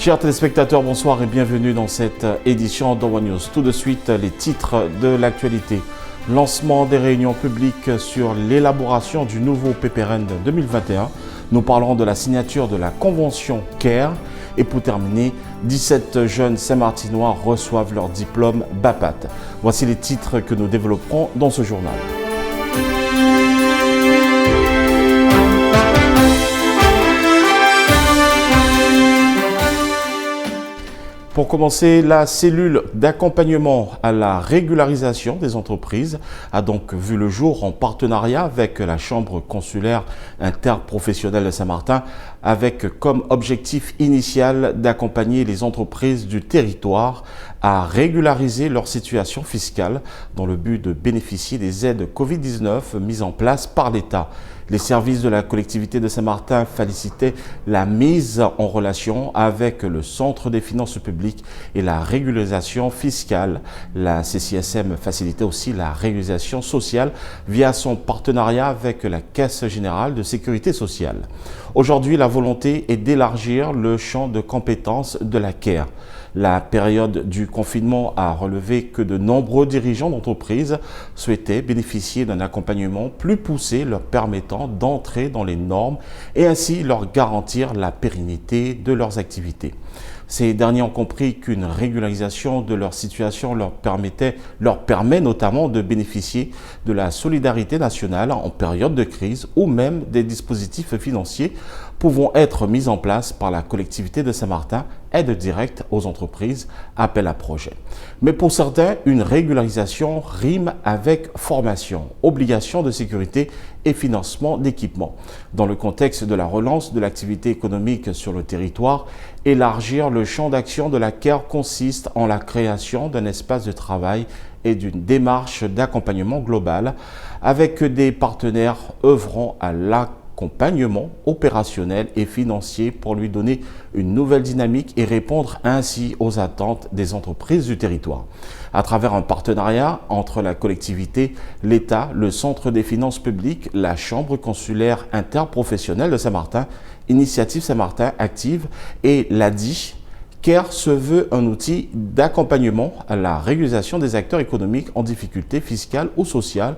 Chers téléspectateurs, bonsoir et bienvenue dans cette édition d'Owa News. Tout de suite, les titres de l'actualité. Lancement des réunions publiques sur l'élaboration du nouveau PPRN 2021. Nous parlerons de la signature de la convention CARE. Et pour terminer, 17 jeunes Saint-Martinois reçoivent leur diplôme BAPAT. Voici les titres que nous développerons dans ce journal. Pour commencer, la cellule d'accompagnement à la régularisation des entreprises a donc vu le jour en partenariat avec la Chambre consulaire interprofessionnelle de Saint-Martin, avec comme objectif initial d'accompagner les entreprises du territoire à régulariser leur situation fiscale dans le but de bénéficier des aides Covid-19 mises en place par l'État. Les services de la collectivité de Saint-Martin félicitaient la mise en relation avec le Centre des finances publiques et la régularisation fiscale. La CCSM facilitait aussi la régularisation sociale via son partenariat avec la Caisse générale de sécurité sociale. Aujourd'hui, la volonté est d'élargir le champ de compétences de la CARE. La période du confinement a relevé que de nombreux dirigeants d'entreprises souhaitaient bénéficier d'un accompagnement plus poussé leur permettant d'entrer dans les normes et ainsi leur garantir la pérennité de leurs activités. Ces derniers ont compris qu'une régularisation de leur situation leur permet notamment de bénéficier de la solidarité nationale en période de crise ou même des dispositifs financiers pouvant être mis en place par la collectivité de Saint-Martin, aide directe aux entreprises, appel à projet. Mais pour certains, une régularisation rime avec formation, obligation de sécurité et financement d'équipement. Dans le contexte de la relance de l'activité économique sur le territoire, élargir le champ d'action de la CARE consiste en la création d'un espace de travail et d'une démarche d'accompagnement global avec des partenaires œuvrant à l'accompagnement opérationnel et financier pour lui donner une nouvelle dynamique et répondre ainsi aux attentes des entreprises du territoire. À travers un partenariat entre la collectivité, l'État, le Centre des finances publiques, la Chambre consulaire interprofessionnelle de Saint-Martin, Initiative Saint-Martin Active et l'ADI, CARE se veut un outil d'accompagnement à la régularisation des acteurs économiques en difficulté fiscale ou sociale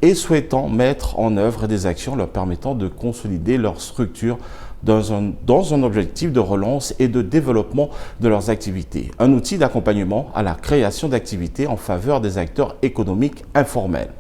et souhaitant mettre en œuvre des actions leur permettant de consolider leur structure dans un objectif de relance et de développement de leurs activités. Un outil d'accompagnement à la création d'activités en faveur des acteurs économiques informels.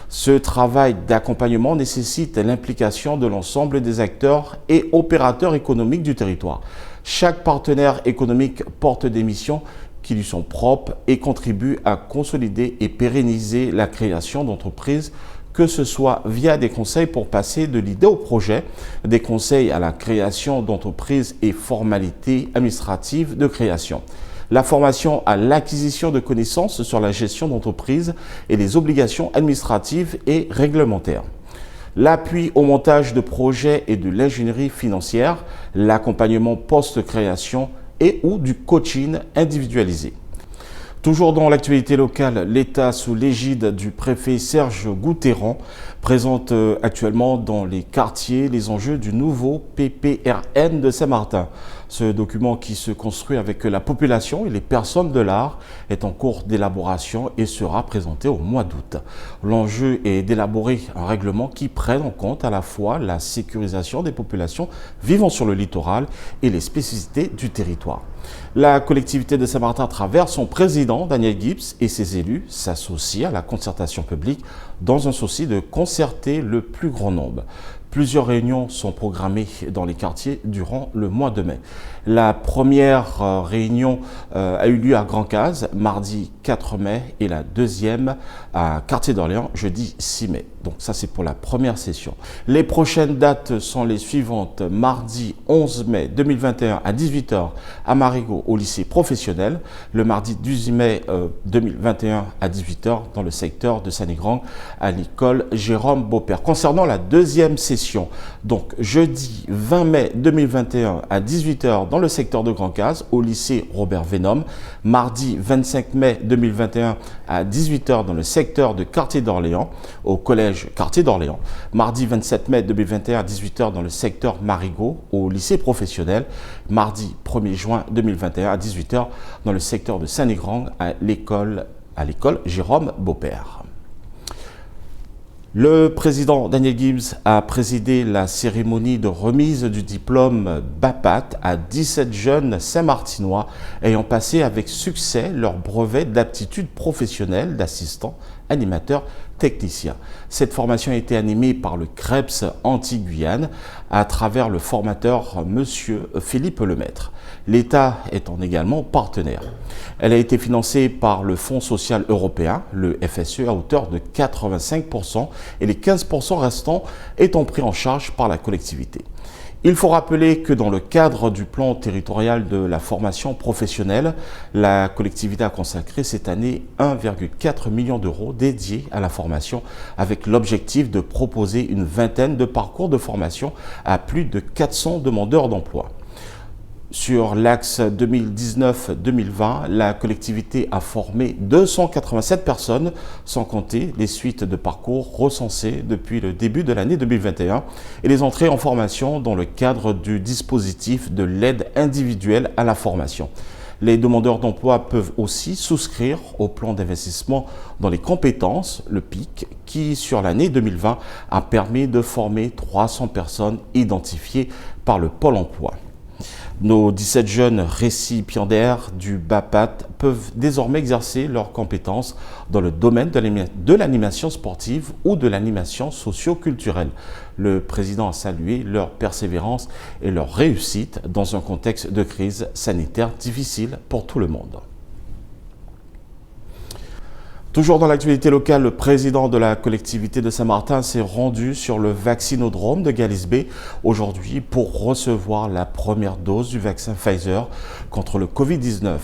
Ce travail d'accompagnement nécessite l'implication de l'ensemble des acteurs et opérateurs économiques du territoire. Chaque partenaire économique porte des missions qui lui sont propres et contribuent à consolider et pérenniser la création d'entreprises, que ce soit via des conseils pour passer de l'idée au projet, des conseils à la création d'entreprises et formalités administratives de création. La formation à l'acquisition de connaissances sur la gestion d'entreprise et les obligations administratives et réglementaires. L'appui au montage de projets et de l'ingénierie financière, l'accompagnement post-création et ou du coaching individualisé. Toujours dans l'actualité locale, l'État, sous l'égide du préfet Serge Goutéran, présente actuellement dans les quartiers les enjeux du nouveau PPRN de Saint-Martin. Ce document qui se construit avec la population et les personnes de l'art est en cours d'élaboration et sera présenté au mois d'août. L'enjeu est d'élaborer un règlement qui prenne en compte à la fois la sécurisation des populations vivant sur le littoral et les spécificités du territoire. La collectivité de Saint-Martin, à travers son président Daniel Gibbs et ses élus, s'associe à la concertation publique dans un souci de concerter le plus grand nombre. Plusieurs réunions sont programmées dans les quartiers durant le mois de mai. La première réunion a eu lieu à Grand-Case, mardi 4 mai, et la deuxième à Quartier d'Orléans, jeudi 6 mai. Donc ça, c'est pour la première session. Les prochaines dates sont les suivantes. Mardi 11 mai 2021 à 18h à Marigot au lycée professionnel. Le mardi 18 mai 2021 à 18h dans le secteur de Saint-Négrand à l'école Jérôme Beaupère. Concernant la deuxième session, session. Donc jeudi 20 mai 2021 à 18 h dans le secteur de Grand-Case au lycée Robert Vénom. Mardi 25 mai 2021 à 18 h dans le secteur de Quartier d'Orléans au collège Quartier d'Orléans. Mardi 27 mai 2021 à 18 h dans le secteur Marigot au lycée professionnel. Mardi 1er juin 2021 à 18 h dans le secteur de Saint-Négrang à l'école Jérôme Beaupère. Le président Daniel Gibbs a présidé la cérémonie de remise du diplôme BAPAT à 17 jeunes Saint-Martinois ayant passé avec succès leur brevet d'aptitude professionnelle d'assistant animateur technicien. Cette formation a été animée par le CREPS Antilles-Guyane à travers le formateur Monsieur Philippe Lemaître. L'État étant également partenaire. Elle a été financée par le Fonds social européen, le FSE, à hauteur de 85% et les 15% restants étant pris en charge par la collectivité. Il faut rappeler que dans le cadre du plan territorial de la formation professionnelle, la collectivité a consacré cette année 1,4 million d'euros dédiés à la formation avec l'objectif de proposer une vingtaine de parcours de formation à plus de 400 demandeurs d'emploi. Sur l'axe 2019-2020, la collectivité a formé 287 personnes, sans compter les suites de parcours recensées depuis le début de l'année 2021 et les entrées en formation dans le cadre du dispositif de l'aide individuelle à la formation. Les demandeurs d'emploi peuvent aussi souscrire au plan d'investissement dans les compétences, le PIC, qui sur l'année 2020 a permis de former 300 personnes identifiées par le Pôle emploi. Nos 17 jeunes récipiendaires du BAPAT peuvent désormais exercer leurs compétences dans le domaine de l'animation sportive ou de l'animation socio-culturelle. Le président a salué leur persévérance et leur réussite dans un contexte de crise sanitaire difficile pour tout le monde. Toujours dans l'actualité locale, le président de la collectivité de Saint-Martin s'est rendu sur le vaccinodrome de Galisbé aujourd'hui pour recevoir la première dose du vaccin Pfizer contre le Covid-19.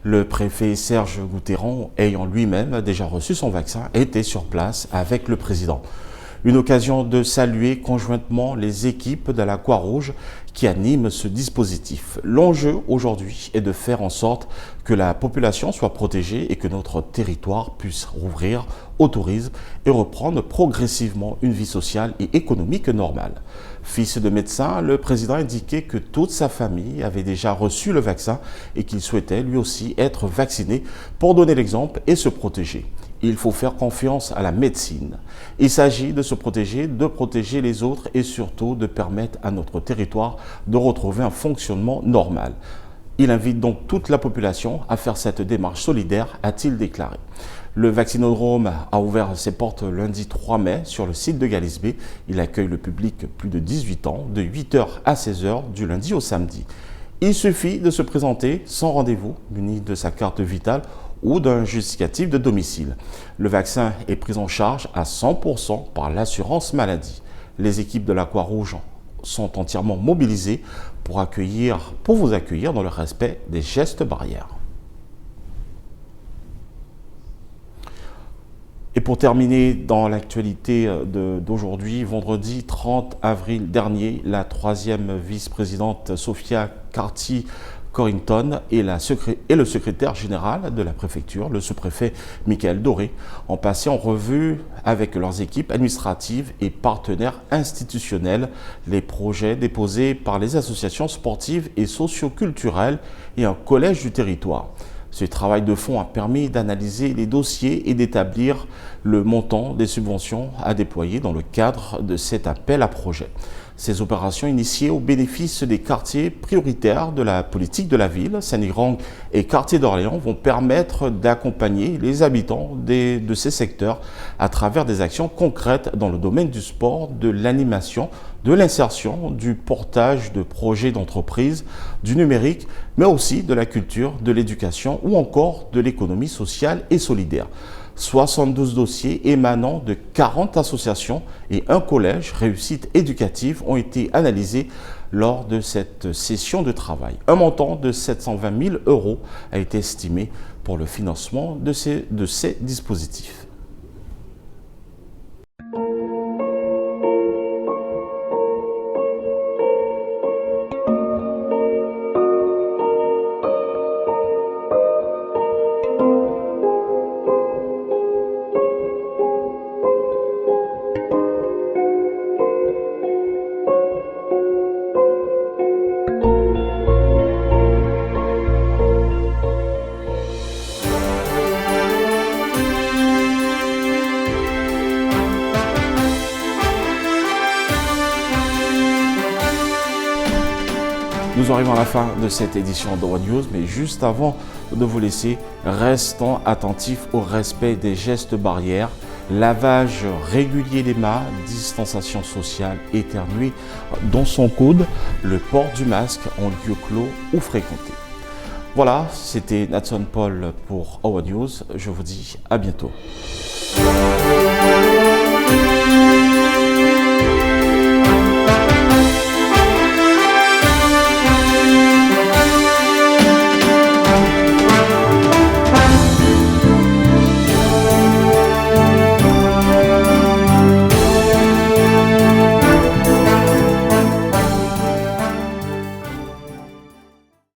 Le préfet Serge Goutéron, ayant lui-même déjà reçu son vaccin, était sur place avec le président. Une occasion de saluer conjointement les équipes de la Croix-Rouge qui animent ce dispositif. L'enjeu aujourd'hui est de faire en sorte que la population soit protégée et que notre territoire puisse rouvrir au tourisme et reprendre progressivement une vie sociale et économique normale. Fils de médecin, le président indiquait que toute sa famille avait déjà reçu le vaccin et qu'il souhaitait lui aussi être vacciné pour donner l'exemple et se protéger. Il faut faire confiance à la médecine. Il s'agit de se protéger, de protéger les autres et surtout de permettre à notre territoire de retrouver un fonctionnement normal. Il invite donc toute la population à faire cette démarche solidaire, a-t-il déclaré. Le vaccinodrome a ouvert ses portes lundi 3 mai sur le site de Galisbé. Il accueille le public plus de 18 ans, de 8 h à 16 h du lundi au samedi. Il suffit de se présenter sans rendez-vous, muni de sa carte vitale ou d'un justificatif de domicile. Le vaccin est pris en charge à 100% par l'assurance maladie. Les équipes de la Croix-Rouge sont entièrement mobilisées pour vous accueillir dans le respect des gestes barrières. Et pour terminer, dans l'actualité d'aujourd'hui, vendredi 30 avril dernier, la 3e vice-présidente Sophia Carty-Corrington et le secrétaire général de la préfecture, le sous-préfet Michael Doré, ont passé en revue avec leurs équipes administratives et partenaires institutionnels les projets déposés par les associations sportives et socio-culturelles et un collège du territoire. Ce travail de fond a permis d'analyser les dossiers et d'établir le montant des subventions à déployer dans le cadre de cet appel à projet. Ces opérations initiées au bénéfice des quartiers prioritaires de la politique de la ville, Saint-Négrang et Quartier d'Orléans, vont permettre d'accompagner les habitants de ces secteurs à travers des actions concrètes dans le domaine du sport, de l'animation, de l'insertion, du portage de projets d'entreprise, du numérique, mais aussi de la culture, de l'éducation ou encore de l'économie sociale et solidaire. 72 dossiers émanant de 40 associations et un collège réussite éducative ont été analysés lors de cette session de travail. Un montant de 720 000 € a été estimé pour le financement de ces dispositifs. Nous arrivons à la fin de cette édition de One News, mais juste avant de vous laisser, restons attentifs au respect des gestes barrières, lavage régulier des mains, distanciation sociale, éternuer dans son coude, le port du masque en lieu clos ou fréquenté. Voilà, c'était Natson Paul pour One News. Je vous dis à bientôt.